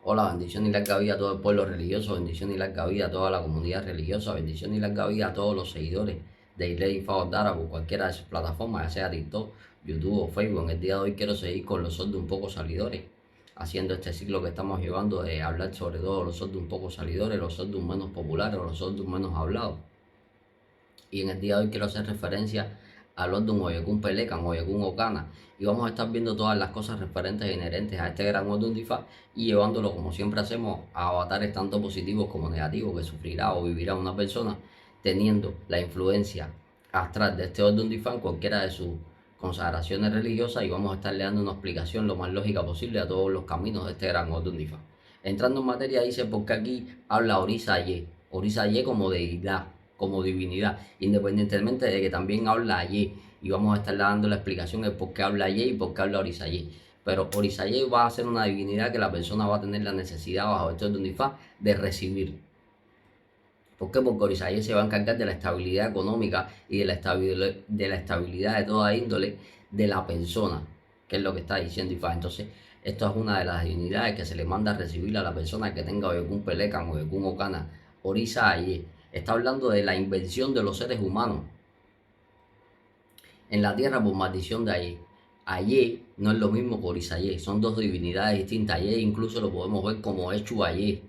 Hola, bendición y larga vida a todo el pueblo religioso, bendición y larga vida a toda la comunidad religiosa, bendición y larga vida a todos los seguidores de Iley Favor Dara por cualquiera de sus plataformas, ya sea TikTok, YouTube o Facebook. En el día de hoy quiero seguir con los sordos un poco salidores, haciendo este ciclo que estamos llevando de hablar sobre todo los sordos un poco salidores, los sordos menos populares o los sordos menos hablados. Y en el día de hoy quiero hacer referencia a Lordun Oyekun Pelecan, Oyekun Okana, y vamos a estar viendo todas las cosas referentes e inherentes a este gran Lordun Difa y llevándolo como siempre hacemos a avatares tanto positivos como negativos que sufrirá o vivirá una persona teniendo la influencia astral de este Lordun Difa en cualquiera de sus consagraciones religiosas, y vamos a estarle dando una explicación lo más lógica posible a todos los caminos de este gran Lordun Difa. Entrando en materia, dice porque aquí habla Orisa Ye como deidad, como divinidad, independientemente de que también habla Ye, y vamos a estar dando la explicación de por qué habla Ye y por qué habla Orisaye. Pero Orisaye va a ser una divinidad que la persona va a tener la necesidad bajo esto de Unifá de recibir. ¿Por qué? Porque Orisaye se va a encargar de la estabilidad económica y de la estabilidad de toda índole de la persona, que es lo que está diciendo Ifá. Entonces, esto es una de las divinidades que se le manda a recibir a la persona que tenga Oyekun Pelecan, Oyekun Okana, Orisaye. Está hablando de la invención de los seres humanos en la tierra por maldición de Ayé. Ayé no es lo mismo que Orisayé, son dos divinidades distintas. Ayé incluso lo podemos ver como Echu Ayé,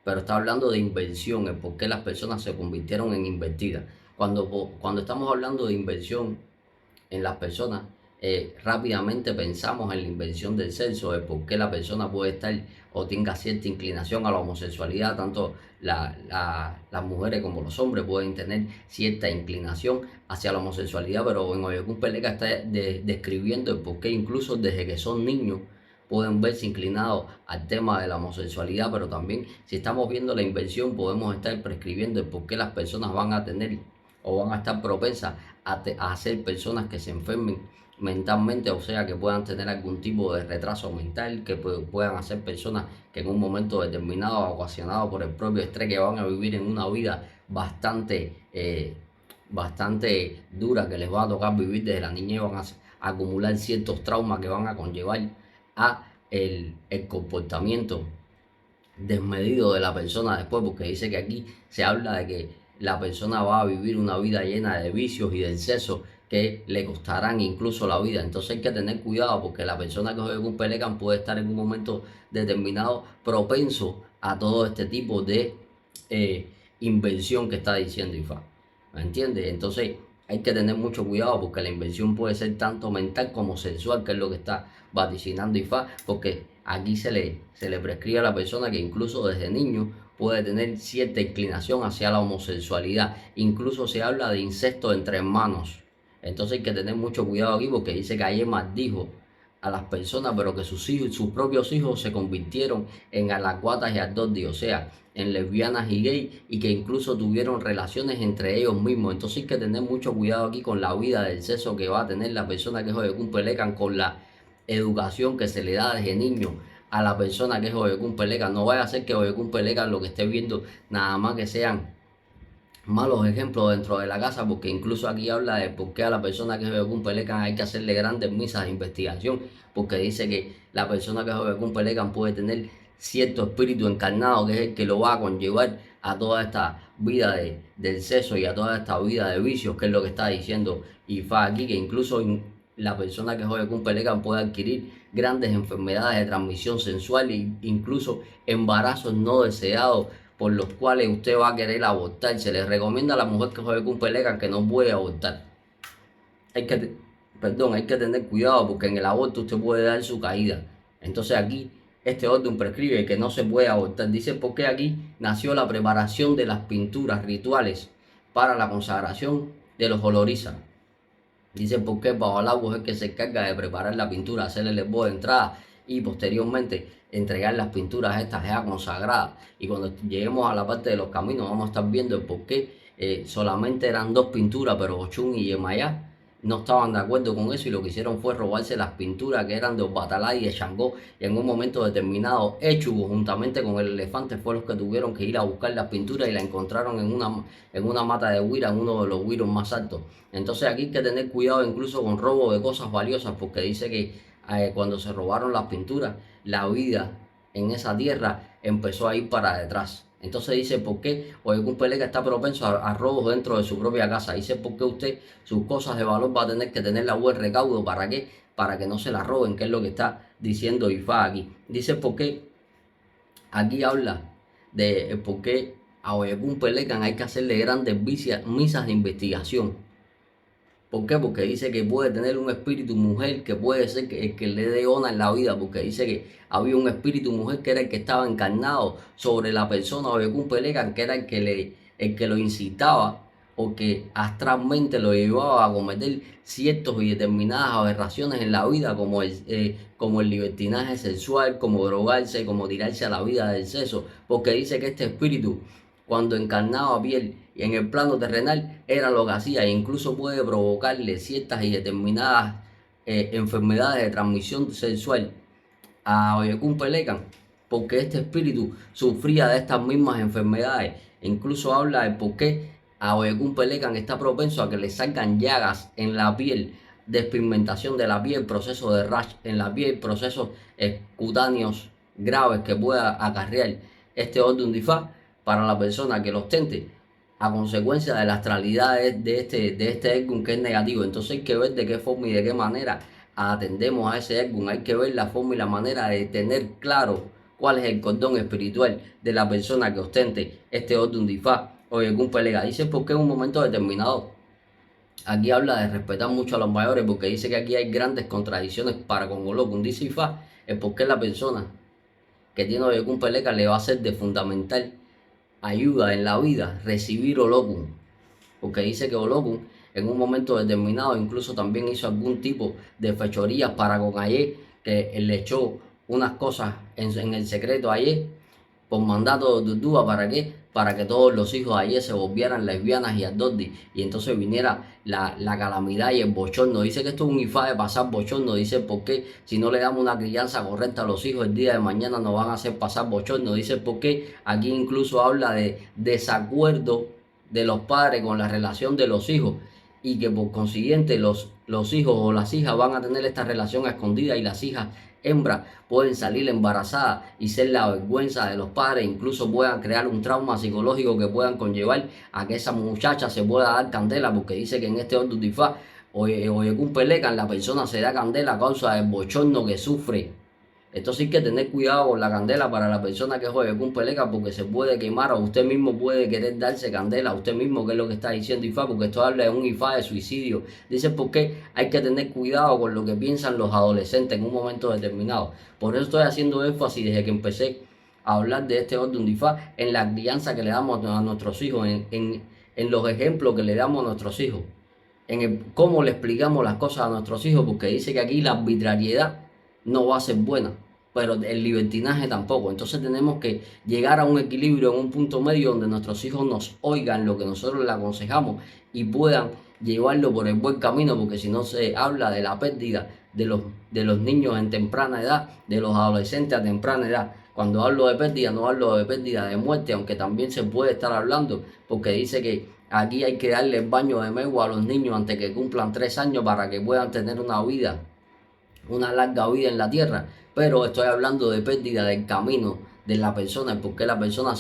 pero está hablando de invención, el por qué las personas se convirtieron en invertidas. Cuando estamos hablando de invención en las personas, rápidamente pensamos en la invención del sexo, de por qué la persona puede estar o tenga cierta inclinación a la homosexualidad. Tanto las mujeres como los hombres pueden tener cierta inclinación hacia la homosexualidad, pero en Oyekun Peleca está describiendo el por qué incluso desde que son niños pueden verse inclinados al tema de la homosexualidad. Pero también, si estamos viendo la invención, podemos estar prescribiendo el por qué las personas van a tener o van a estar propensas a ser personas que se enfermen mentalmente, o sea, que puedan tener algún tipo de retraso mental, que puedan ser personas que en un momento determinado, ocasionado por el propio estrés, que van a vivir en una vida bastante dura, que les va a tocar vivir desde la niñez, van a acumular ciertos traumas que van a conllevar a el comportamiento desmedido de la persona después, porque dice que aquí se habla de que la persona va a vivir una vida llena de vicios y de excesos que le costarán incluso la vida. Entonces hay que tener cuidado, porque la persona que juega un Pelecan puede estar en un momento determinado propenso a todo este tipo de invención que está diciendo Ifá. ¿Me entiendes? Entonces hay que tener mucho cuidado, porque la invención puede ser tanto mental como sensual, que es lo que está vaticinando Ifá, porque aquí se le prescribe a la persona que incluso desde niño puede tener cierta inclinación hacia la homosexualidad. Incluso se habla de incesto entre hermanos. Entonces hay que tener mucho cuidado aquí, porque dice que ayer maldijo a las personas, pero que sus hijos, sus propios hijos se convirtieron en alacuatas y ardordi, o sea, en lesbianas y gay, y que incluso tuvieron relaciones entre ellos mismos. Entonces hay que tener mucho cuidado aquí con la vida del sexo que va a tener la persona que es Oyekun Pelecan, con la educación que se le da desde niño a la persona que es Oyekun Pelecan. No vaya a ser que Oyekun Pelecan lo que esté viendo nada más que sean malos ejemplos dentro de la casa, porque incluso aquí habla de por qué a la persona que es Oyekun Pelecan hay que hacerle grandes misas de investigación, porque dice que la persona que es Oyekun Pelecan puede tener cierto espíritu encarnado, que es el que lo va a conllevar a toda esta vida del sexo y a toda esta vida de vicios, que es lo que está diciendo Ifá aquí, que incluso la persona que es Oyekun Pelecan puede adquirir grandes enfermedades de transmisión sensual e incluso embarazos no deseados, por los cuales usted va a querer abortar. Se les recomienda a la mujer que juegue con Pelecan que no puede abortar. Hay que, hay que tener cuidado, porque en el aborto usted puede dar su caída. Entonces aquí este orden prescribe que no se puede abortar. Dice porque aquí nació la preparación de las pinturas rituales para la consagración de los olorizas. Dice porque Babalao es el que se encarga de preparar la pintura, hacerle el esbozo de entrada y posteriormente entregar las pinturas estas ya consagradas. Y cuando lleguemos a la parte de los caminos vamos a estar viendo el por qué solamente eran dos pinturas, pero Ochun y Yemayá no estaban de acuerdo con eso, y lo que hicieron fue robarse las pinturas que eran de Obatalá y de Xangó, y en un momento determinado Echu juntamente con el elefante fue los que tuvieron que ir a buscar las pinturas, y la encontraron en una mata de huira, en uno de los huiros más altos. Entonces aquí hay que tener cuidado incluso con robo de cosas valiosas, porque dice que cuando se robaron las pinturas, la vida en esa tierra empezó a ir para detrás. Entonces dice, ¿por qué Oyekun Pelega está propenso a robos dentro de su propia casa? Dice, ¿por qué usted sus cosas de valor va a tener que tener la buen recaudo? ¿Para qué? Para que no se la roben, que es lo que está diciendo Ifá aquí. Dice, ¿por qué? Aquí habla de por qué a Oyekun Pelecan hay que hacerle grandes misas de investigación. ¿Por qué? Porque dice que puede tener un espíritu mujer que puede ser que le dé ona en la vida, porque dice que había un espíritu mujer que era el que estaba encarnado sobre la persona Oyekun Pelecan, que era el que lo incitaba o que astralmente lo llevaba a cometer ciertos y determinadas aberraciones en la vida, como el libertinaje sexual, como drogarse, como tirarse a la vida del sexo, porque dice que este espíritu, cuando encarnaba piel y en el plano terrenal, era lo que hacía, e incluso puede provocarle ciertas y determinadas enfermedades de transmisión sexual a Oyekun Pelecan, porque este espíritu sufría de estas mismas enfermedades. E incluso habla de por qué a Oyekun Pelecan está propenso a que le salgan llagas en la piel, despigmentación de la piel, procesos de rash en la piel, procesos cutáneos graves que pueda acarrear este Ordun Difá para la persona que lo ostente, a consecuencia de la astralidad de este Ergun que es negativo. Entonces hay que ver de qué forma y de qué manera atendemos a ese Ergun. Hay que ver la forma y la manera de tener claro cuál es el cordón espiritual de la persona que ostente este Ordun Difá o Ergun Pelega. Dice porque en un momento determinado, aquí habla de respetar mucho a los mayores, porque dice que aquí hay grandes contradicciones para con Olokun. Dice Ifá, es porque la persona que tiene Oyekun Peleca le va a ser de fundamental ayuda en la vida recibir Olokun, porque dice que Olokun en un momento determinado incluso también hizo algún tipo de fechorías para con Aye, que él le echó unas cosas en el secreto a Aye por mandato de Dudúa. ¿Para qué? Para que todos los hijos de Aye se volvieran lesbianas y adordi, y entonces viniera la calamidad y el bochorno. Dice que esto es un ifá de pasar bochorno. Dice, porque si no le damos una crianza correcta a los hijos, el día de mañana nos van a hacer pasar bochorno. Dice, porque aquí incluso habla de desacuerdo de los padres con la relación de los hijos, y que por consiguiente los hijos o las hijas van a tener esta relación escondida, y las hijas hembras pueden salir embarazadas y ser la vergüenza de los padres, incluso puedan crear un trauma psicológico que puedan conllevar a que esa muchacha se pueda dar candela, porque dice que en este Ordun Difá Oyekun Pelecan la persona se da candela a causa del bochorno que sufre. Entonces hay que tener cuidado con la candela para la persona que es Oyekun Pelecan, porque se puede quemar, o usted mismo puede querer darse candela a usted mismo, que es lo que está diciendo Ifá, porque esto habla de un Ifá de suicidio. Dice porque hay que tener cuidado con lo que piensan los adolescentes en un momento determinado. Por eso estoy haciendo énfasis desde que empecé a hablar de este Ordun Difá en la crianza que le damos a nuestros hijos, en los ejemplos que le damos a nuestros hijos, cómo le explicamos las cosas a nuestros hijos, porque dice que aquí la arbitrariedad no va a ser buena, pero el libertinaje tampoco. Entonces tenemos que llegar a un equilibrio, en un punto medio donde nuestros hijos nos oigan lo que nosotros les aconsejamos y puedan llevarlo por el buen camino, porque si no se habla de la pérdida de los niños en temprana edad, de los adolescentes a temprana edad. Cuando hablo de pérdida, no hablo de pérdida de muerte, aunque también se puede estar hablando, porque dice que aquí hay que darle el baño de megua a los niños antes que cumplan 3 años para que puedan tener una larga vida en la tierra. Pero estoy hablando de pérdida del camino de la persona, porque la persona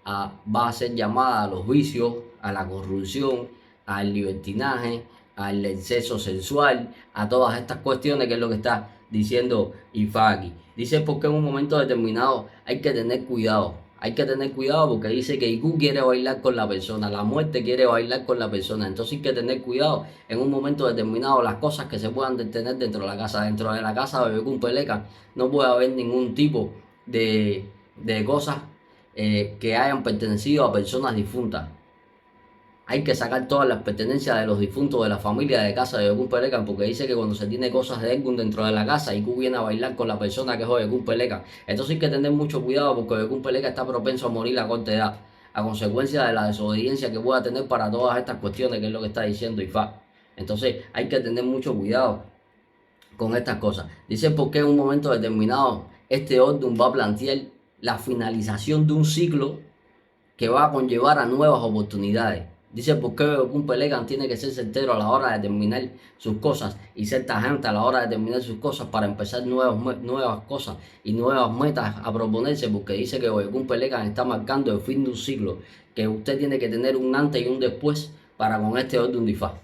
va a ser llamada a los vicios, a la corrupción, al libertinaje, al exceso sexual, a todas estas cuestiones, que es lo que está diciendo Ifá aquí. Dice porque en un momento determinado hay que tener cuidado. Hay que tener cuidado porque dice que Iku quiere bailar con la persona, la muerte quiere bailar con la persona. Entonces hay que tener cuidado en un momento determinado las cosas que se puedan detener dentro de la casa. Dentro de la casa de Oyekun Pelecan no puede haber ningún tipo de cosas que hayan pertenecido a personas difuntas. Hay que sacar todas las pertenencias de los difuntos de la familia de casa de Oyekun Pelecan, porque dice que cuando se tiene cosas de Ergun dentro de la casa, Iku viene a bailar con la persona que es Oyekun Pelecan. Entonces hay que tener mucho cuidado, porque Oyekun Pelecan está propenso a morir a corta edad, a consecuencia de la desobediencia que pueda tener para todas estas cuestiones, que es lo que está diciendo Ifá. Entonces hay que tener mucho cuidado con estas cosas. Dice porque en un momento determinado este Ordun va a plantear la finalización de un ciclo que va a conllevar a nuevas oportunidades. Dice, ¿por qué un Pelecan tiene que ser certero a la hora de terminar sus cosas y ser tajante a la hora de terminar sus cosas para empezar nuevas cosas y nuevas metas a proponerse? Porque dice que un Pelecan está marcando el fin de un ciclo, que usted tiene que tener un antes y un después para con este orden de Ifá.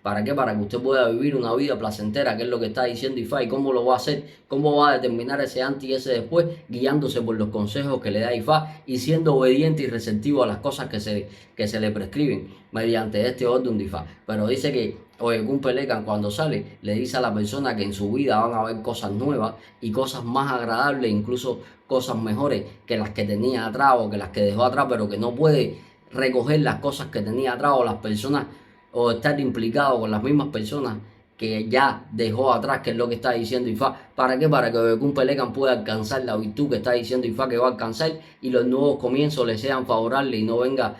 ¿Para qué? Para que usted pueda vivir una vida placentera, que es lo que está diciendo Ifá. ¿Y cómo lo va a hacer? ¿Cómo va a determinar ese antes y ese después? Guiándose por los consejos que le da Ifá y siendo obediente y receptivo a las cosas que se le prescriben mediante este orden de Ifá. Pero dice que Oyekun Pelecan, cuando sale, le dice a la persona que en su vida van a haber cosas nuevas y cosas más agradables, incluso cosas mejores que las que tenía atrás o que las que dejó atrás, pero que no puede recoger las cosas que tenía atrás o las personas, o estar implicado con las mismas personas que ya dejó atrás, que es lo que está diciendo Ifá. ¿Para qué? Para que Oyekun Pelecan pueda alcanzar la virtud que está diciendo Ifá que va a alcanzar y los nuevos comienzos le sean favorables y no venga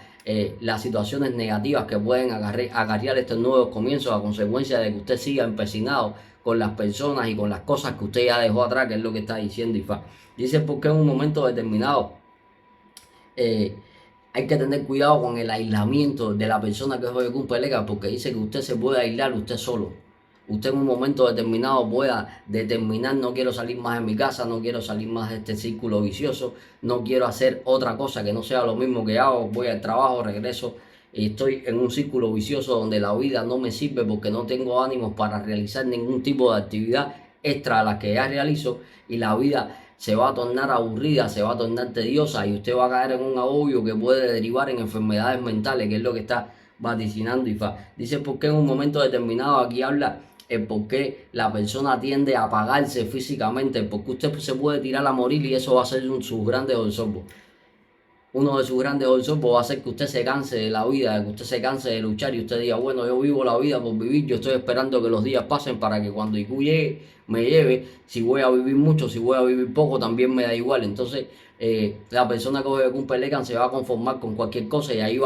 las situaciones negativas que pueden acarrear estos nuevos comienzos a consecuencia de que usted siga empecinado con las personas y con las cosas que usted ya dejó atrás, que es lo que está diciendo Ifá. Dice porque en un momento determinado hay que tener cuidado con el aislamiento de la persona que es Oyekun Pelecan, porque dice que usted se puede aislar usted solo. Usted en un momento determinado pueda determinar: no quiero salir más de mi casa, no quiero salir más de este círculo vicioso, no quiero hacer otra cosa que no sea lo mismo que hago, voy al trabajo, regreso y estoy en un círculo vicioso donde la vida no me sirve porque no tengo ánimos para realizar ningún tipo de actividad extra a la que ya realizo, y la vida se va a tornar aburrida, se va a tornar tediosa y usted va a caer en un agobio que puede derivar en enfermedades mentales, que es lo que está vaticinando Ifá. Dice porque en un momento determinado, aquí habla el por qué la persona tiende a apagarse físicamente, porque usted se puede tirar a morir y eso va a ser sus grandes obsorbos. Uno de sus grandes obsorbos va a ser que usted se canse de la vida, de que usted se canse de luchar y usted diga: bueno, yo vivo la vida por vivir, yo estoy esperando que los días pasen para que cuando IQ llegue me lleve. Si voy a vivir mucho, si voy a vivir poco, también me da igual. Entonces la persona que Oyekun Pelecan se va a conformar con cualquier cosa, y ahí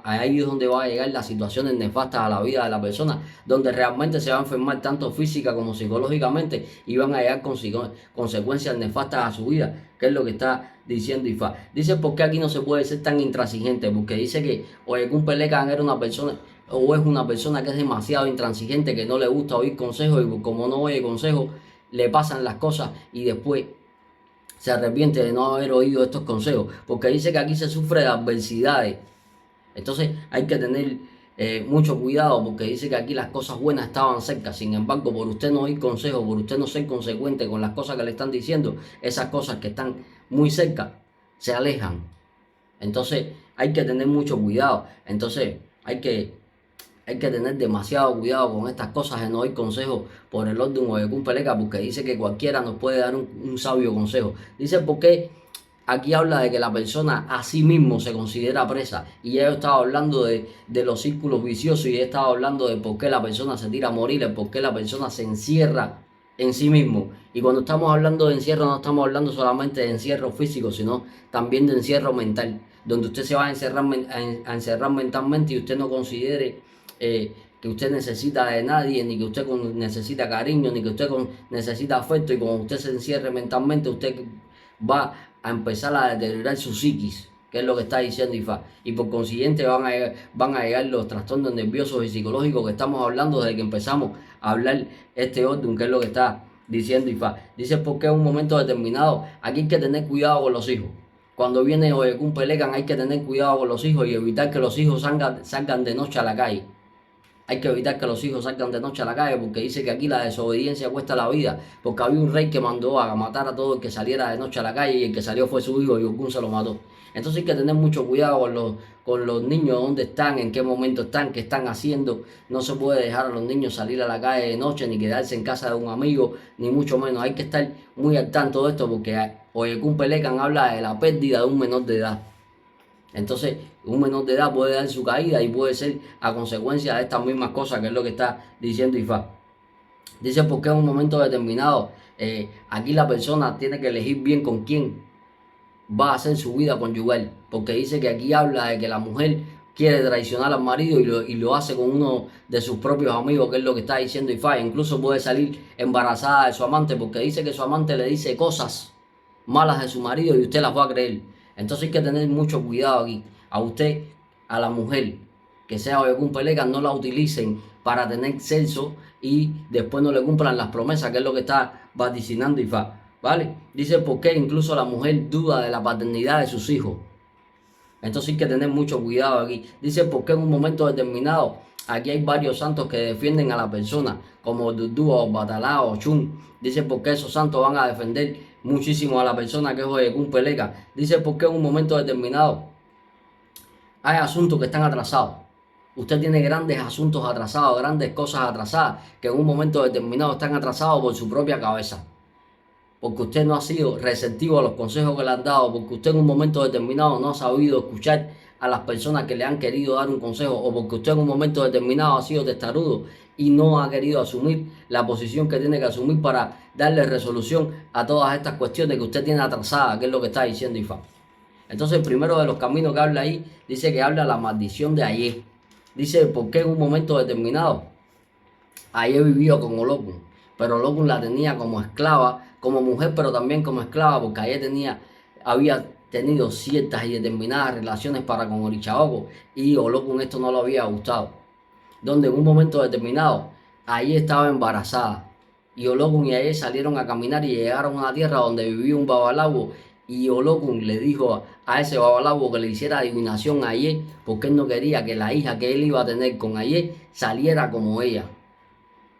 ahí es donde va a llegar las situaciones nefastas a la vida de la persona, donde realmente se va a enfermar tanto física como psicológicamente y van a llegar consecuencias nefastas a su vida, que es lo que está diciendo Ifá. Dice por qué aquí no se puede ser tan intransigente, porque dice que Oyekun Pelecan era una persona, o es una persona que es demasiado intransigente, que no le gusta oír consejos, y como no oye consejos le pasan las cosas y después se arrepiente de no haber oído estos consejos, porque dice que aquí se sufre de adversidades. Entonces hay que tener mucho cuidado, porque dice que aquí las cosas buenas estaban cerca. Sin embargo, por usted no oír consejos, por usted no ser consecuente con las cosas que le están diciendo, esas cosas que están muy cerca se alejan. Entonces hay que tener mucho cuidado. Entonces hay que tener demasiado cuidado con estas cosas de no oír consejos por el orden Oyekun Pelecan, porque dice que cualquiera nos puede dar un sabio consejo. Dice porque aquí habla de que la persona a sí mismo se considera presa, y ya he estado hablando de los círculos viciosos, y he estado hablando de por qué la persona se tira a morir, por qué la persona se encierra en sí mismo. Y cuando estamos hablando de encierro, no estamos hablando solamente de encierro físico, sino también de encierro mental, donde usted se va a encerrar mentalmente y usted no considere que usted necesita de nadie, ni que usted necesita cariño, ni que usted necesita afecto, y cuando usted se encierre mentalmente, usted va a empezar a deteriorar su psiquis, que es lo que está diciendo Ifá, y por consiguiente van a llegar los trastornos nerviosos y psicológicos que estamos hablando desde que empezamos a hablar este orden, que es lo que está diciendo Ifá. Dice porque en un momento determinado aquí hay que tener cuidado con los hijos. Cuando viene Oyekun Pelecan hay que tener cuidado con los hijos y evitar que los hijos salgan de noche a la calle. Hay que evitar que los hijos salgan de noche a la calle, porque dice que aquí la desobediencia cuesta la vida, porque había un rey que mandó a matar a todo el que saliera de noche a la calle, y el que salió fue su hijo y Oyekun se lo mató. Entonces hay que tener mucho cuidado con los niños, dónde están, en qué momento están, qué están haciendo. No se puede dejar a los niños salir a la calle de noche, ni quedarse en casa de un amigo, ni mucho menos. Hay que estar muy al tanto de esto, porque Oyekun Pelecan habla de la pérdida de un menor de edad. Entonces, un menor de edad puede dar su caída y puede ser a consecuencia de estas mismas cosas, que es lo que está diciendo Ifá. Dice porque en un momento determinado, aquí la persona tiene que elegir bien con quién va a hacer su vida conyugal, porque dice que aquí habla de que la mujer quiere traicionar al marido y lo hace con uno de sus propios amigos, que es lo que está diciendo Ifá. Incluso puede salir embarazada de su amante, porque dice que su amante le dice cosas malas de su marido y usted las va a creer. Entonces hay que tener mucho cuidado aquí. A usted, a la mujer, que sea Oyekun Peleca, no la utilicen para tener sexo y después no le cumplan las promesas, que es lo que está vaticinando Ifá, ¿vale? Dice, ¿por qué incluso la mujer duda de la paternidad de sus hijos? Entonces hay que tener mucho cuidado aquí. Dice, ¿por qué en un momento determinado? Aquí hay varios santos que defienden a la persona, como Dudu o Batalá o Chun. Dice, ¿por qué esos santos van a defender muchísimo a la persona que es Oyekun Peleca? Dice, ¿por qué en un momento determinado hay asuntos que están atrasados? Usted tiene grandes asuntos atrasados, grandes cosas atrasadas, que en un momento determinado están atrasados por su propia cabeza. Porque usted no ha sido receptivo a los consejos que le han dado, porque usted en un momento determinado no ha sabido escuchar a las personas que le han querido dar un consejo, o porque usted en un momento determinado ha sido testarudo y no ha querido asumir la posición que tiene que asumir para darle resolución a todas estas cuestiones que usted tiene atrasadas, que es lo que está diciendo Ifá. Entonces, el primero de los caminos que habla ahí, dice que habla la maldición de Ayé. Dice, ¿por qué en un momento determinado Ayé vivió con Olokun? Pero Olokun la tenía como esclava, como mujer, pero también como esclava, porque Ayé había tenido ciertas y determinadas relaciones para con Orichaoco, y Olokun esto no le había gustado. Donde en un momento determinado Ayé estaba embarazada, y Olokun y Ayé salieron a caminar y llegaron a una tierra donde vivía un babalawo, y Olokun le dijo a ese babalawo que le hiciera adivinación a Ayé, porque él no quería que la hija que él iba a tener con Ayé saliera como ella,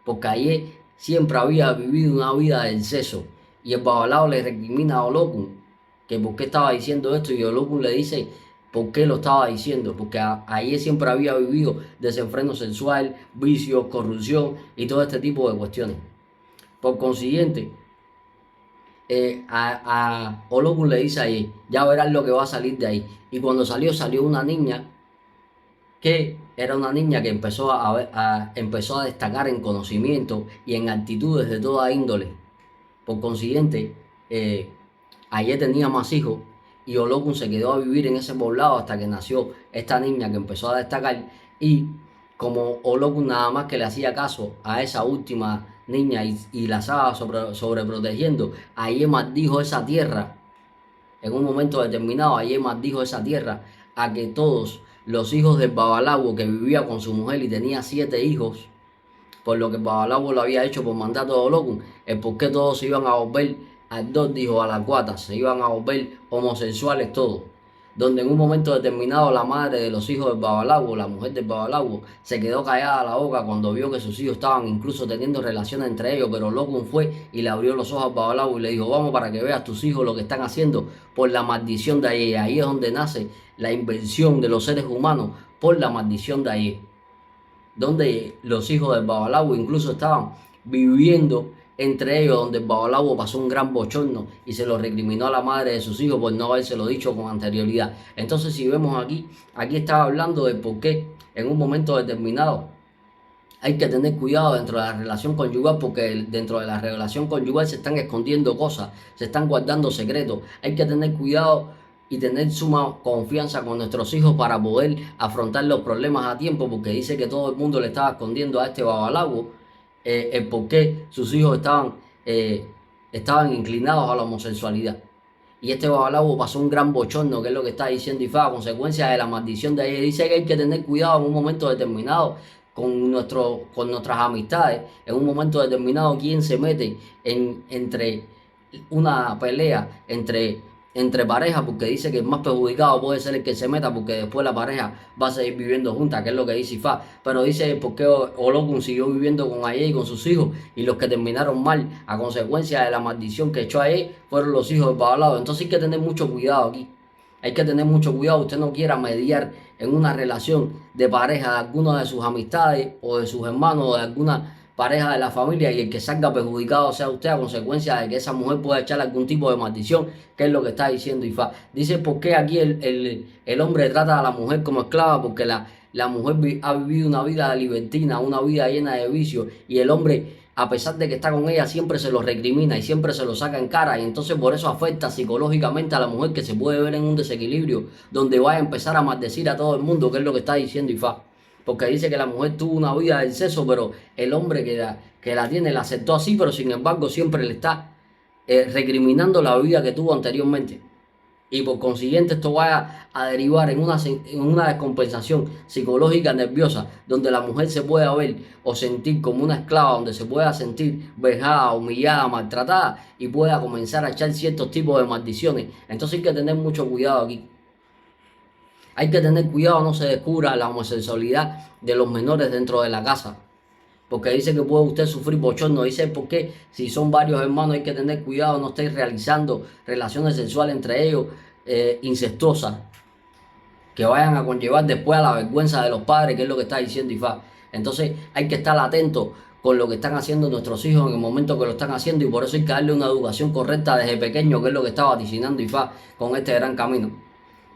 porque Ayé siempre había vivido una vida de exceso, y el babalao le recrimina a Olokun que por qué estaba diciendo esto, y Olokun le dice por qué lo estaba diciendo, porque Ayé siempre había vivido desenfreno sexual, vicios, corrupción y todo este tipo de cuestiones. Por consiguiente, a Olokun le dice ahí, ya verás lo que va a salir de ahí. Y cuando salió una niña que era una niña que empezó a destacar en conocimiento y en actitudes de toda índole. Por consiguiente, Ayé tenía más hijos, y Olokun se quedó a vivir en ese poblado hasta que nació esta niña que empezó a destacar. Y como Olokun nada más que le hacía caso a esa última niña y la estaba sobreprotegiendo, Ayé maldijo esa tierra. En un momento determinado, Ayé maldijo esa tierra a que todos los hijos del babalawo, que vivía con su mujer y tenía 7 hijos, por lo que el babalawo lo había hecho por mandato de Olokun, es porque todos se iban a volver dijo a la cuata, se iban a volver homosexuales todos. Donde en un momento determinado la madre de los hijos del babalawo, la mujer del babalawo, se quedó callada a la boca cuando vio que sus hijos estaban incluso teniendo relaciones entre ellos, pero Olokun fue y le abrió los ojos al babalawo y le dijo, vamos para que veas tus hijos lo que están haciendo por la maldición de Ayé. Ahí es donde nace la invención de los seres humanos por la maldición de Ayé, donde los hijos del babalawo incluso estaban viviendo entre ellos, donde el babalawo pasó un gran bochorno y se lo recriminó a la madre de sus hijos por no habérselo dicho con anterioridad. Entonces, si vemos aquí estaba hablando de por qué en un momento determinado hay que tener cuidado dentro de la relación conyugal, porque dentro de la relación conyugal se están escondiendo cosas, se están guardando secretos. Hay que tener cuidado y tener suma confianza con nuestros hijos para poder afrontar los problemas a tiempo, porque dice que todo el mundo le estaba escondiendo a este babalawo el por qué sus hijos estaban inclinados a la homosexualidad. Y este babalawo pasó un gran bochorno, que es lo que está diciendo Ifá, a consecuencia de la maldición de Ayé. Dice que hay que tener cuidado en un momento determinado con nuestras amistades, en un momento determinado quién se mete entre una pelea entre parejas, porque dice que el más perjudicado puede ser el que se meta, porque después la pareja va a seguir viviendo junta, que es lo que dice Ifá. Pero dice por qué Olokun siguió viviendo con Ayé y con sus hijos, y los que terminaron mal a consecuencia de la maldición que echó Ayé fueron los hijos del babalao. Entonces hay que tener mucho cuidado aquí. Hay que tener mucho cuidado. Usted no quiera mediar en una relación de pareja de alguna de sus amistades o de sus hermanos o de alguna pareja de la familia, y el que salga perjudicado sea usted a consecuencia de que esa mujer pueda echarle algún tipo de maldición, que es lo que está diciendo Ifá. Dice por qué aquí el hombre trata a la mujer como esclava, porque la mujer ha vivido una vida libertina, una vida llena de vicios, y el hombre, a pesar de que está con ella, siempre se lo recrimina y siempre se lo saca en cara, y entonces por eso afecta psicológicamente a la mujer, que se puede ver en un desequilibrio donde va a empezar a maldecir a todo el mundo, que es lo que está diciendo Ifá. Porque dice que la mujer tuvo una vida de exceso, pero el hombre que la tiene la aceptó así, pero sin embargo siempre le está recriminando la vida que tuvo anteriormente. Y por consiguiente esto va a derivar en una descompensación psicológica nerviosa, donde la mujer se pueda ver o sentir como una esclava, donde se pueda sentir vejada, humillada, maltratada y pueda comenzar a echar ciertos tipos de maldiciones. Entonces hay que tener mucho cuidado aquí. Hay que tener cuidado, no se descubra la homosexualidad de los menores dentro de la casa. Porque dice que puede usted sufrir bochorno. Dice porque si son varios hermanos hay que tener cuidado, no estéis realizando relaciones sexuales entre ellos incestuosas, que vayan a conllevar después a la vergüenza de los padres, que es lo que está diciendo Ifá. Entonces hay que estar atento con lo que están haciendo nuestros hijos en el momento que lo están haciendo, y por eso hay que darle una educación correcta desde pequeño, que es lo que está vaticinando Ifá con este gran camino,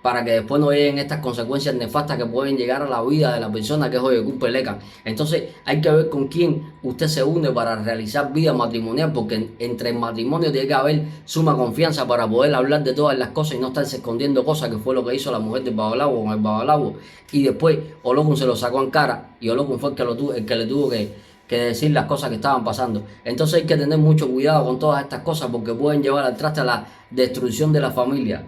para que después no lleguen estas consecuencias nefastas que pueden llegar a la vida de la persona que es Oyekun Pelecan. Entonces hay que ver con quién usted se une para realizar vida matrimonial, porque entre el matrimonio tiene que haber suma confianza para poder hablar de todas las cosas y no estarse escondiendo cosas, que fue lo que hizo la mujer del Babalawo con el Babalawo. Y después Olokun se lo sacó en cara y Olokun fue el que le tuvo que decir las cosas que estaban pasando. Entonces hay que tener mucho cuidado con todas estas cosas, porque pueden llevar al traste a la destrucción de la familia,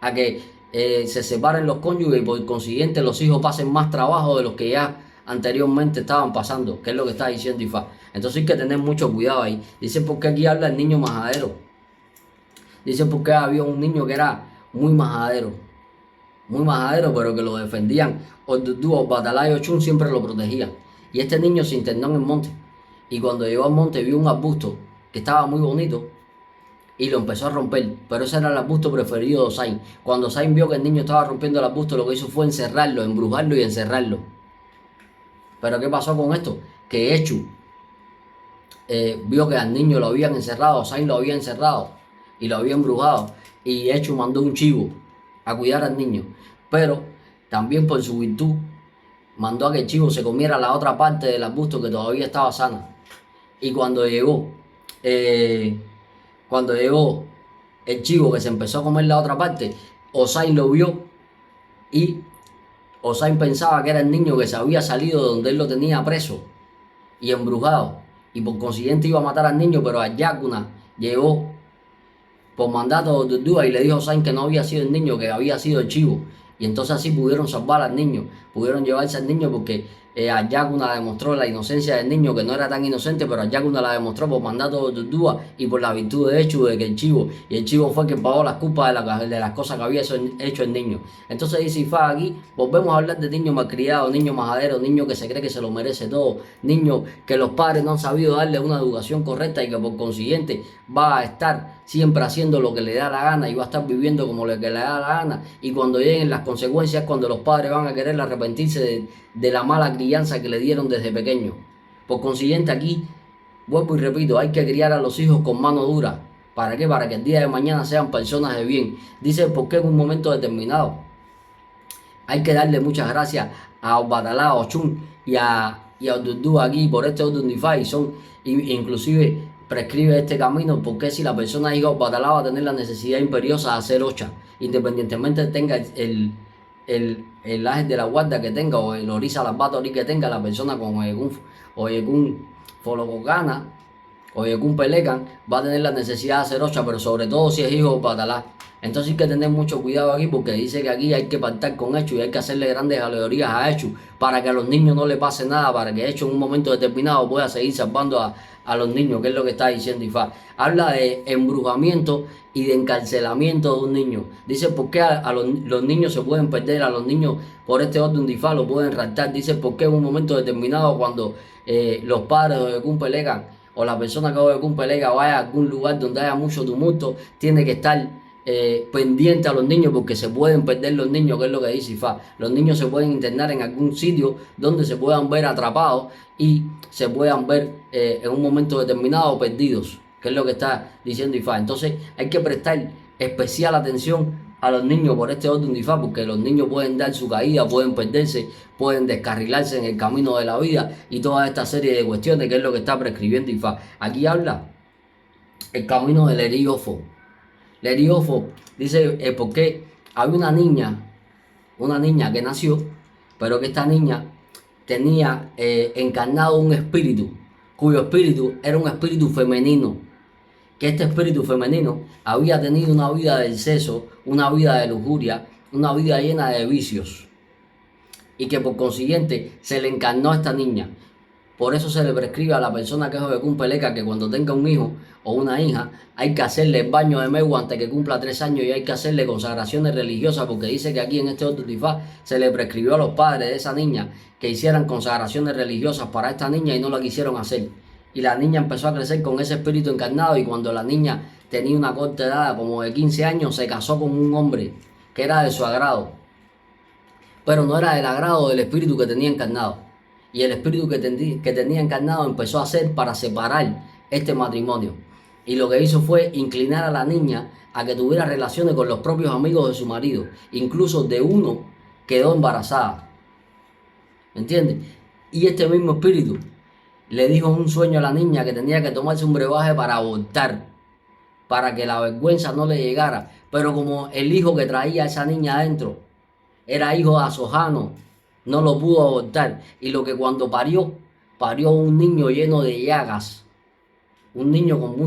a que se separen los cónyuges y por consiguiente los hijos pasen más trabajo de los que ya anteriormente estaban pasando, que es lo que está diciendo Ifá. Entonces hay que tener mucho cuidado ahí. Dice porque aquí habla el niño majadero. Dice porque había un niño que era muy majadero, pero que lo defendían. Ordudú, Batalá y Ochun siempre lo protegían. Y este niño se internó en el monte. Y cuando llegó al monte vio un arbusto que estaba muy bonito y lo empezó a romper, pero ese era el arbusto preferido de Osain. Cuando Osain vio que el niño estaba rompiendo el arbusto, lo que hizo fue encerrarlo, embrujarlo y encerrarlo. Pero ¿qué pasó con esto? Que Echu vio que al niño lo habían encerrado, Osain lo había encerrado y lo había embrujado, y Echu mandó un chivo a cuidar al niño, pero también por su virtud mandó a que el chivo se comiera la otra parte del arbusto que todavía estaba sana. Y eh, cuando llegó el chivo que se empezó a comer la otra parte, Osain lo vio y Osain pensaba que era el niño que se había salido de donde él lo tenía preso y embrujado, y por consiguiente iba a matar al niño, pero Ayakuna llegó por mandato de Dudúa y le dijo a Osain que no había sido el niño, que había sido el chivo. Y entonces así pudieron salvar al niño, pudieron llevarse al niño, porque Ayakuna demostró la inocencia del niño, que no era tan inocente, pero Ayakuna la demostró por mandato de Dudúa y por la virtud de hecho de que el chivo fue quien pagó las culpas de las cosas que había hecho el niño. Entonces dice Ifá aquí, volvemos a hablar de niño malcriado, niño majadero, niño que se cree que se lo merece todo, niño que los padres no han sabido darle una educación correcta y que por consiguiente va a estar siempre haciendo lo que le da la gana y va a estar viviendo como lo que le da la gana, y cuando lleguen las consecuencias, cuando los padres van a querer arrepentirse de la mala crianza que le dieron desde pequeño. Por consiguiente aquí, vuelvo y repito, hay que criar a los hijos con mano dura. ¿Para qué? Para que el día de mañana sean personas de bien. Dice porque en un momento determinado hay que darle muchas gracias a Batalá, a Ochun y a Ordudú aquí por este Ordundify. Inclusive prescribe este camino, porque si la persona diga Batalá va a tener la necesidad imperiosa de hacer ocha, independientemente tenga el ángel de la guarda que tenga, o el orisa lambatori que tenga la persona con Oyekun Folococana, Oyekun Pelecan, va a tener la necesidad de hacer ocha, pero sobre todo si es hijo de Batalá. Entonces hay que tener mucho cuidado aquí, porque dice que aquí hay que pactar con Echu y hay que hacerle grandes alegorías a Echu para que a los niños no le pase nada, para que Echu en un momento determinado pueda seguir salvando a los niños, que es lo que está diciendo Ifá. Habla de embrujamiento y de encarcelamiento de un niño. Dice por qué los niños se pueden perder, a los niños por este orden de Ifá lo pueden raptar. Dice por qué en un momento determinado, cuando los padres de Oyekun Pelecan o la persona que Oyekun Pelecan vaya a algún lugar donde haya mucho tumulto, tiene que estar pendiente a los niños, porque se pueden perder los niños, que es lo que dice Ifá. Los niños se pueden internar en algún sitio donde se puedan ver atrapados y se puedan ver en un momento determinado perdidos, que es lo que está diciendo Ifá. Entonces hay que prestar especial atención a los niños por este orden de Ifá, porque los niños pueden dar su caída, pueden perderse, pueden descarrilarse en el camino de la vida y toda esta serie de cuestiones, que es lo que está prescribiendo Ifá. Aquí habla el camino del Eriofo. Leriofo dice porque había una niña que nació, pero que esta niña tenía encarnado un espíritu, cuyo espíritu era un espíritu femenino, que este espíritu femenino había tenido una vida de exceso, una vida de lujuria, una vida llena de vicios, y que por consiguiente se le encarnó a esta niña. Por eso se le prescribe a la persona que es Obekun Peleca que cuando tenga un hijo o una hija hay que hacerle el baño de Megua antes que cumpla 3 años y hay que hacerle consagraciones religiosas, porque dice que aquí en este otro tifá se le prescribió a los padres de esa niña que hicieran consagraciones religiosas para esta niña y no la quisieron hacer. Y la niña empezó a crecer con ese espíritu encarnado, y cuando la niña tenía una corta edad como de 15 años se casó con un hombre que era de su agrado, pero no era del agrado del espíritu que tenía encarnado. Y el espíritu que tenía encarnado empezó a hacer para separar este matrimonio. Y lo que hizo fue inclinar a la niña a que tuviera relaciones con los propios amigos de su marido. Incluso de uno quedó embarazada. ¿Me entiendes? Y este mismo espíritu le dijo en un sueño a la niña que tenía que tomarse un brebaje para abortar, para que la vergüenza no le llegara. Pero como el hijo que traía a esa niña adentro era hijo de Asojano, no lo pudo abortar. Y lo que cuando parió un niño lleno de llagas, un niño con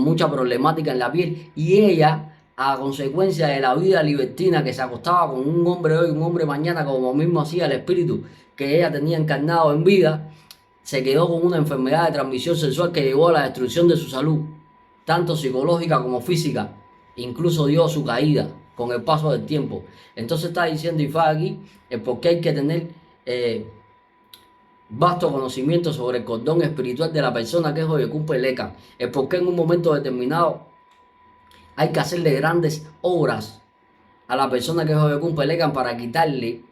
mucha problemática en la piel. Y ella, a consecuencia de la vida libertina, que se acostaba con un hombre hoy, un hombre mañana, como mismo hacía el espíritu que ella tenía encarnado en vida, se quedó con una enfermedad de transmisión sexual que llevó a la destrucción de su salud, tanto psicológica como física. Incluso dio su caída con el paso del tiempo. Entonces está diciendo Ifá aquí el por qué hay que tener vasto conocimiento sobre el cordón espiritual de la persona que es Obekun Peleca, el por qué en un momento determinado hay que hacerle grandes obras a la persona que es Obekun Peleca para quitarle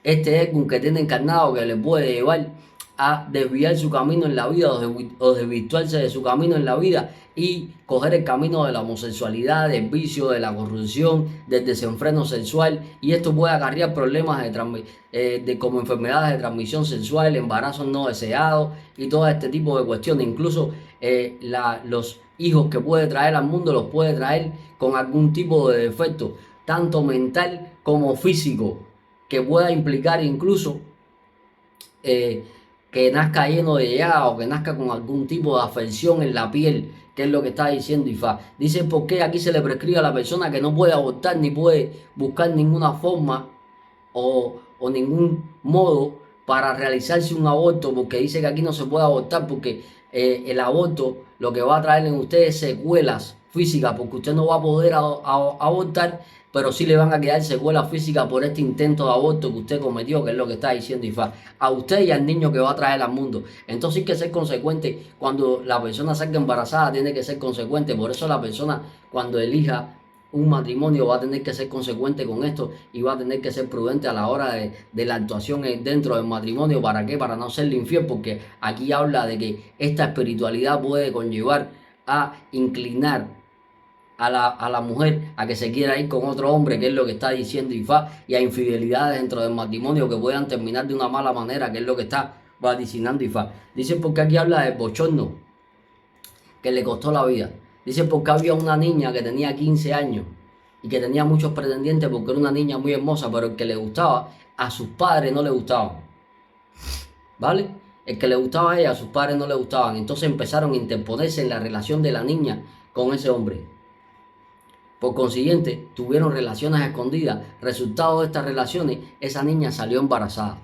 este Ekun que tiene encarnado, que le puede llevar a desviar su camino en la vida o desvirtuarse de su camino en la vida y coger el camino de la homosexualidad, del vicio, de la corrupción, del desenfreno sexual, y esto puede acarrear problemas como enfermedades de transmisión sexual, embarazos no deseados y todo este tipo de cuestiones. Incluso los hijos que puede traer al mundo los puede traer con algún tipo de defecto, tanto mental como físico, que pueda implicar incluso que nazca lleno de llaga o que nazca con algún tipo de afección en la piel, que es lo que está diciendo Ifá. Dice por qué aquí se le prescribe a la persona que no puede abortar ni puede buscar ninguna forma o ningún modo para realizarse un aborto, porque dice que aquí no se puede abortar porque el aborto lo que va a traer en ustedes secuelas físicas, porque usted no va a poder abortar, pero sí le van a quedar secuelas físicas por este intento de aborto que usted cometió, que es lo que está diciendo Ifá, a usted y al niño que va a traer al mundo. Entonces hay que ser consecuente. Cuando la persona salga embarazada tiene que ser consecuente. Por eso la persona, cuando elija un matrimonio, va a tener que ser consecuente con esto y va a tener que ser prudente a la hora de la actuación dentro del matrimonio. ¿Para qué? Para no serle infiel, porque aquí habla de que esta espiritualidad puede conllevar a inclinar a la mujer a que se quiera ir con otro hombre, que es lo que está diciendo Ifá, y a infidelidades dentro del matrimonio que puedan terminar de una mala manera, que es lo que está vaticinando Ifá. Dice porque aquí habla del bochorno que le costó la vida. Dice porque había una niña que tenía 15 años y que tenía muchos pretendientes porque era una niña muy hermosa, pero el que le gustaba a sus padres no le gustaba. ¿Vale? El que le gustaba a ella, a sus padres no le gustaban. Entonces empezaron a interponerse en la relación de la niña con ese hombre. Por consiguiente, tuvieron relaciones escondidas. Resultado de estas relaciones, esa niña salió embarazada.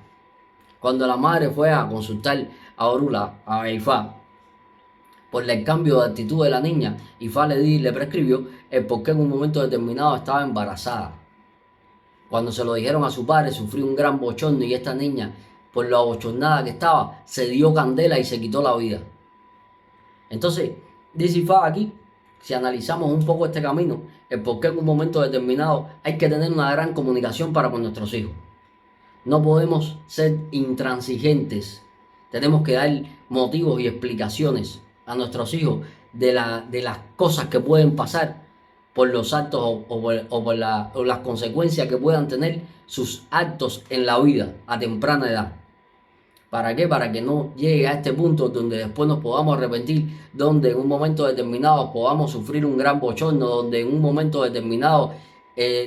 Cuando la madre fue a consultar a Orula, a Ifá, por el cambio de actitud de la niña, Ifá le prescribió el por qué en un momento determinado estaba embarazada. Cuando se lo dijeron a su padre, sufrió un gran bochorno y esta niña, por lo abochornada que estaba, se dio candela y se quitó la vida. Entonces, dice Ifá aquí, si analizamos un poco este camino, el por qué en un momento determinado hay que tener una gran comunicación para con nuestros hijos. No podemos ser intransigentes. Tenemos que dar motivos y explicaciones a nuestros hijos de las cosas que pueden pasar por los actos o las consecuencias que puedan tener sus actos en la vida a temprana edad. ¿Para qué? Para que no llegue a este punto donde después nos podamos arrepentir, donde en un momento determinado podamos sufrir un gran bochorno, donde en un momento determinado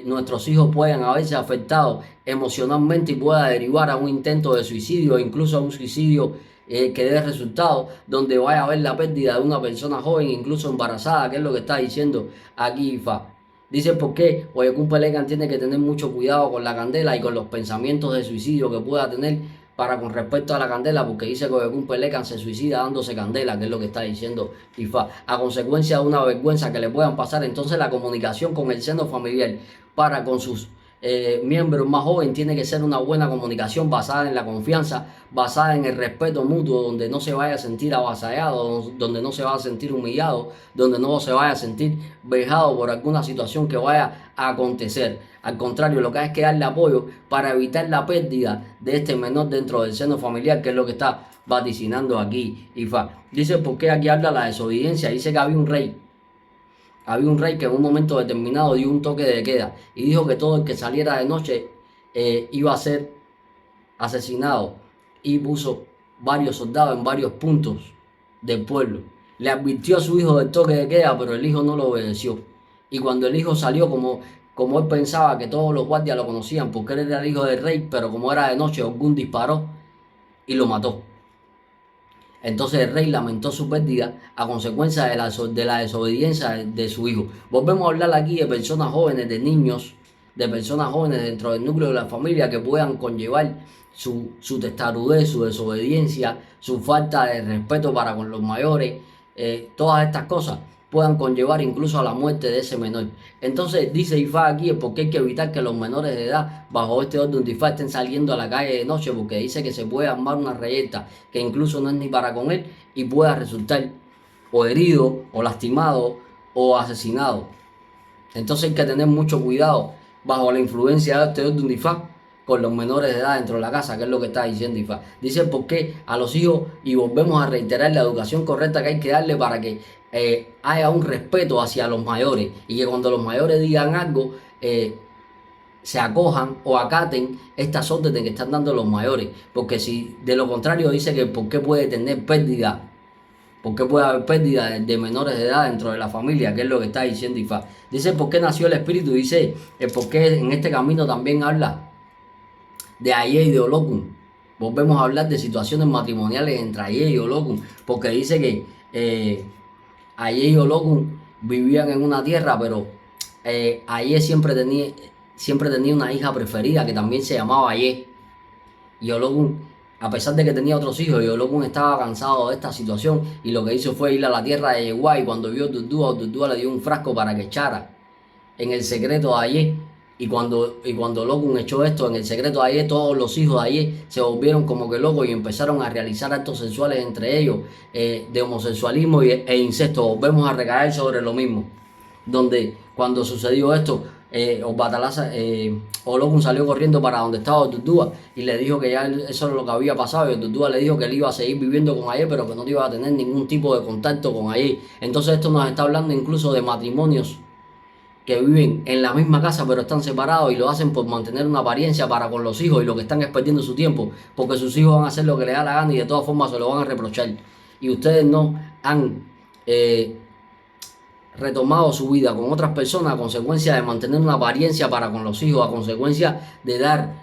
nuestros hijos puedan haberse afectados emocionalmente y pueda derivar a un intento de suicidio, incluso a un suicidio que dé resultados, donde vaya a haber la pérdida de una persona joven, incluso embarazada, que es lo que está diciendo aquí Ifá. Dice por qué Oyekun Pelecan tiene que tener mucho cuidado con la candela y con los pensamientos de suicidio que pueda tener para con respecto a la candela, porque dice que Oyekun Pelecan se suicida dándose candela, que es lo que está diciendo Ifá, a consecuencia de una vergüenza que le puedan pasar. Entonces la comunicación con el seno familiar para con sus miembros más jóvenes tiene que ser una buena comunicación basada en la confianza, basada en el respeto mutuo, donde no se vaya a sentir avasallado, donde no se vaya a sentir humillado, donde no se vaya a sentir vejado por alguna situación que vaya a acontecer. Al contrario, lo que hay es que darle apoyo para evitar la pérdida de este menor dentro del seno familiar, que es lo que está vaticinando aquí Ifá. Dice por qué aquí habla la desobediencia. Dice que había un rey que en un momento determinado dio un toque de queda y dijo que todo el que saliera de noche iba a ser asesinado, y puso varios soldados en varios puntos del pueblo. Le advirtió a su hijo del toque de queda, pero el hijo no lo obedeció. Y cuando el hijo salió, como él pensaba que todos los guardias lo conocían porque él era el hijo del rey, pero como era de noche, Ogún disparó y lo mató. Entonces el rey lamentó su pérdida a consecuencia de la desobediencia de su hijo. Volvemos a hablar aquí de personas jóvenes, de niños, de personas jóvenes dentro del núcleo de la familia que puedan conllevar su testarudez, su desobediencia, su falta de respeto para con los mayores, todas estas cosas puedan conllevar incluso a la muerte de ese menor. Entonces dice Ifá aquí es porque hay que evitar que los menores de edad bajo este orden de Ifá estén saliendo a la calle de noche, porque dice que se puede armar una reyerta que incluso no es ni para con él y pueda resultar o herido o lastimado o asesinado. Entonces hay que tener mucho cuidado bajo la influencia de este orden de Ifá con los menores de edad dentro de la casa, que es lo que está diciendo Ifá. Dice por qué a los hijos, y volvemos a reiterar la educación correcta que hay que darle para que haya un respeto hacia los mayores, y que cuando los mayores digan algo, se acojan o acaten estas órdenes que están dando los mayores, porque si de lo contrario dice que por qué puede tener pérdida, por qué puede haber pérdida de menores de edad dentro de la familia, que es lo que está diciendo Ifá. Dice por qué nació el espíritu, dice por qué en este camino también habla de Aye y de Olokun. Volvemos a hablar de situaciones matrimoniales entre Aye y Olokun, porque dice que Aye y Olokun vivían en una tierra, pero Aye siempre tenía una hija preferida que también se llamaba Aye. Y Olokun, a pesar de que tenía otros hijos, y Olokun estaba cansado de esta situación, y lo que hizo fue ir a la tierra de Yeguá, y cuando vio a Dudúa le dio un frasco para que echara en el secreto de Aye. Y cuando Olokun echó esto en el secreto de Aye, todos los hijos de Aye se volvieron como que locos y empezaron a realizar actos sexuales entre ellos, de homosexualismo e incesto. Volvemos a recaer sobre lo mismo, donde cuando sucedió esto, Olokun salió corriendo para donde estaba Dudúa y le dijo que ya eso era lo que había pasado, y Dudúa le dijo que él iba a seguir viviendo con Aye, pero que no iba a tener ningún tipo de contacto con Aye. Entonces esto nos está hablando incluso de matrimonios que viven en la misma casa pero están separados, y lo hacen por mantener una apariencia para con los hijos, y lo que están es perdiendo su tiempo, porque sus hijos van a hacer lo que les da la gana y de todas formas se lo van a reprochar. Y ustedes no han retomado su vida con otras personas a consecuencia de mantener una apariencia para con los hijos, a consecuencia de dar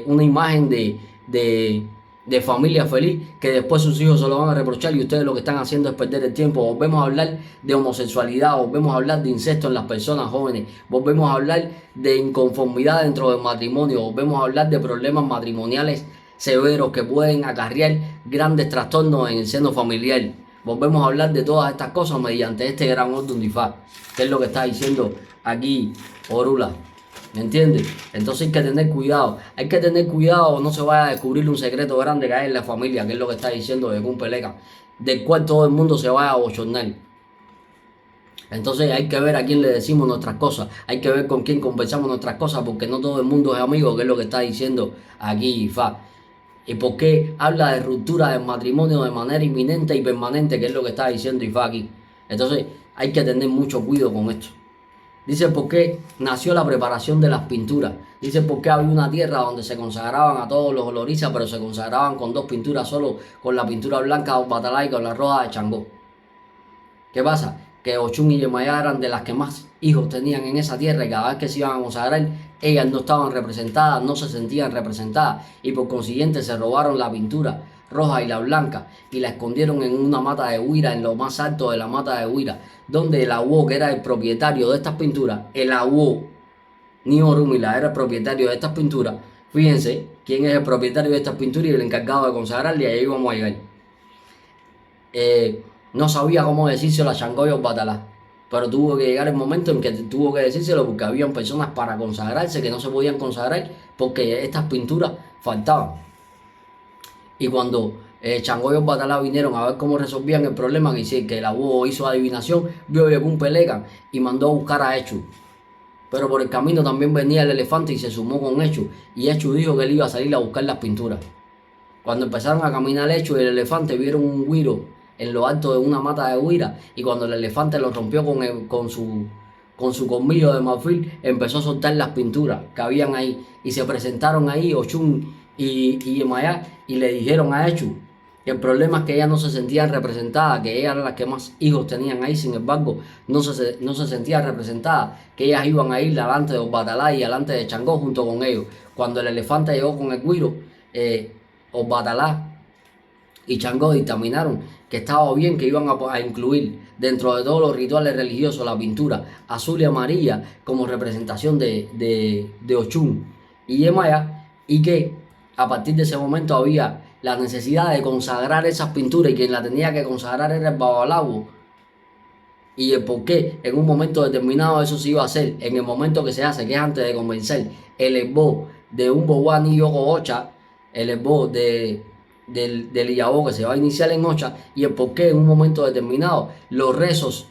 una imagen de familia feliz, que después sus hijos se lo van a reprochar, y ustedes lo que están haciendo es perder el tiempo. Volvemos a hablar de homosexualidad, volvemos a hablar de incesto en las personas jóvenes, volvemos a hablar de inconformidad dentro del matrimonio, volvemos a hablar de problemas matrimoniales severos que pueden acarrear grandes trastornos en el seno familiar. Volvemos a hablar de todas estas cosas mediante este gran orden de Ifá, que es lo que está diciendo aquí Orula. ¿Me entiendes? Entonces hay que tener cuidado, no se vaya a descubrir un secreto grande que hay en la familia, que es lo que está diciendo Oyekun Pelecan, del cual todo el mundo se vaya a bochornar. Entonces hay que ver a quién le decimos nuestras cosas, hay que ver con quién conversamos nuestras cosas, porque no todo el mundo es amigo, que es lo que está diciendo aquí Ifá. ¿Y por qué habla de ruptura del matrimonio de manera inminente y permanente, que es lo que está diciendo Ifá aquí? Entonces hay que tener mucho cuidado con esto. Dice por qué nació la preparación de las pinturas. Dice por qué había una tierra donde se consagraban a todos los olorizas, pero se consagraban con dos pinturas, solo con la pintura blanca de Batalá y con la roja de Changó. ¿Qué pasa? Que Ochun y Yemayá eran de las que más hijos tenían en esa tierra, y cada vez que se iban a consagrar, ellas no estaban representadas, no se sentían representadas, y por consiguiente se robaron la pintura roja y la blanca, y la escondieron en una mata de huira, en lo más alto de la mata de huira, donde el Awo, que era el propietario de estas pinturas, el Awo Nio Rumila era el propietario de estas pinturas. Fíjense quién es el propietario de estas pinturas y el encargado de consagrarle, y ahí vamos a llegar. No sabía cómo decírselo a Shango y Obatalá, pero tuvo que llegar el momento en que tuvo que decírselo, porque habían personas para consagrarse que no se podían consagrar porque estas pinturas faltaban. Y cuando Shango y Obatalá vinieron a ver cómo resolvían el problema, que el Awo hizo adivinación, vio que un Pelecan y mandó a buscar a Echu. Pero por el camino también venía el elefante y se sumó con Echu, y Echu dijo que él iba a salir a buscar las pinturas. Cuando empezaron a caminar Echu y el elefante, vieron un güiro en lo alto de una mata de huira, y cuando el elefante lo rompió con su colmillo de marfil, empezó a soltar las pinturas que habían ahí, y se presentaron ahí Ochun y Yemayá, y le dijeron a Echu que el problema es que ellas no se sentían representadas, que ellas eran las que más hijos tenían ahí. Sin embargo, no se sentían representadas, que ellas iban a ir delante de Obatalá y delante de Changó junto con ellos. Cuando el elefante llegó con el güiro, Obatalá y Changó dictaminaron que estaba bien, que iban a incluir dentro de todos los rituales religiosos la pintura azul y amarilla como representación de Ochun y Yemayá, y que a partir de ese momento había la necesidad de consagrar esas pinturas, y quien la tenía que consagrar era el Babalawo, y el por qué en un momento determinado eso se iba a hacer, en el momento que se hace, que es antes de convencer, el esbo de un Bowani Yoko Ocha, el esbo del Iyabo que se va a iniciar en Ocha, y el por qué en un momento determinado los rezos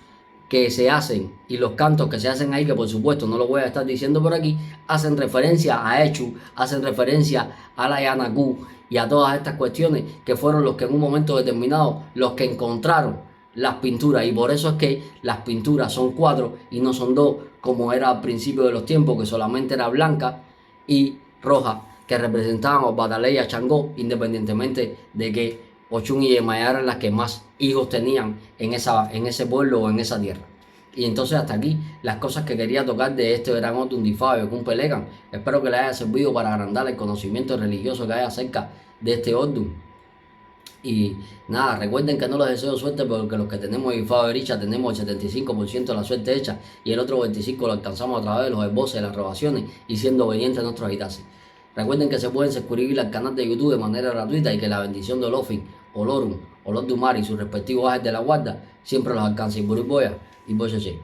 que se hacen y los cantos que se hacen ahí, que por supuesto no lo voy a estar diciendo por aquí, hacen referencia a Echu, hacen referencia a la Yanagú y a todas estas cuestiones, que fueron los que en un momento determinado, los que encontraron las pinturas. Y por eso es que las pinturas son 4 y no son 2, como era al principio de los tiempos, que solamente era blanca y roja, que representaban a Obatalá y a Changó, independientemente de que Ochun y Yemayá eran las que más hijos tenían en ese pueblo o en esa tierra. Y entonces hasta aquí las cosas que quería tocar de este Gran Odun Difabio con Pelecan. Espero que les haya servido para agrandar el conocimiento religioso que hay acerca de este Odun. Y nada, recuerden que no les deseo suerte, porque los que tenemos Difabio Richa tenemos el 75% de la suerte hecha, y el otro 25% lo alcanzamos a través de los esboces, de las robaciones y siendo obedientes a nuestros agitases. Recuerden que se pueden suscribir al canal de YouTube de manera gratuita, y que la bendición de Olofin, Olorum, Olor de Umar y sus respectivos ángeles de la guarda siempre los alcance. Y Buriboya y Bocheche.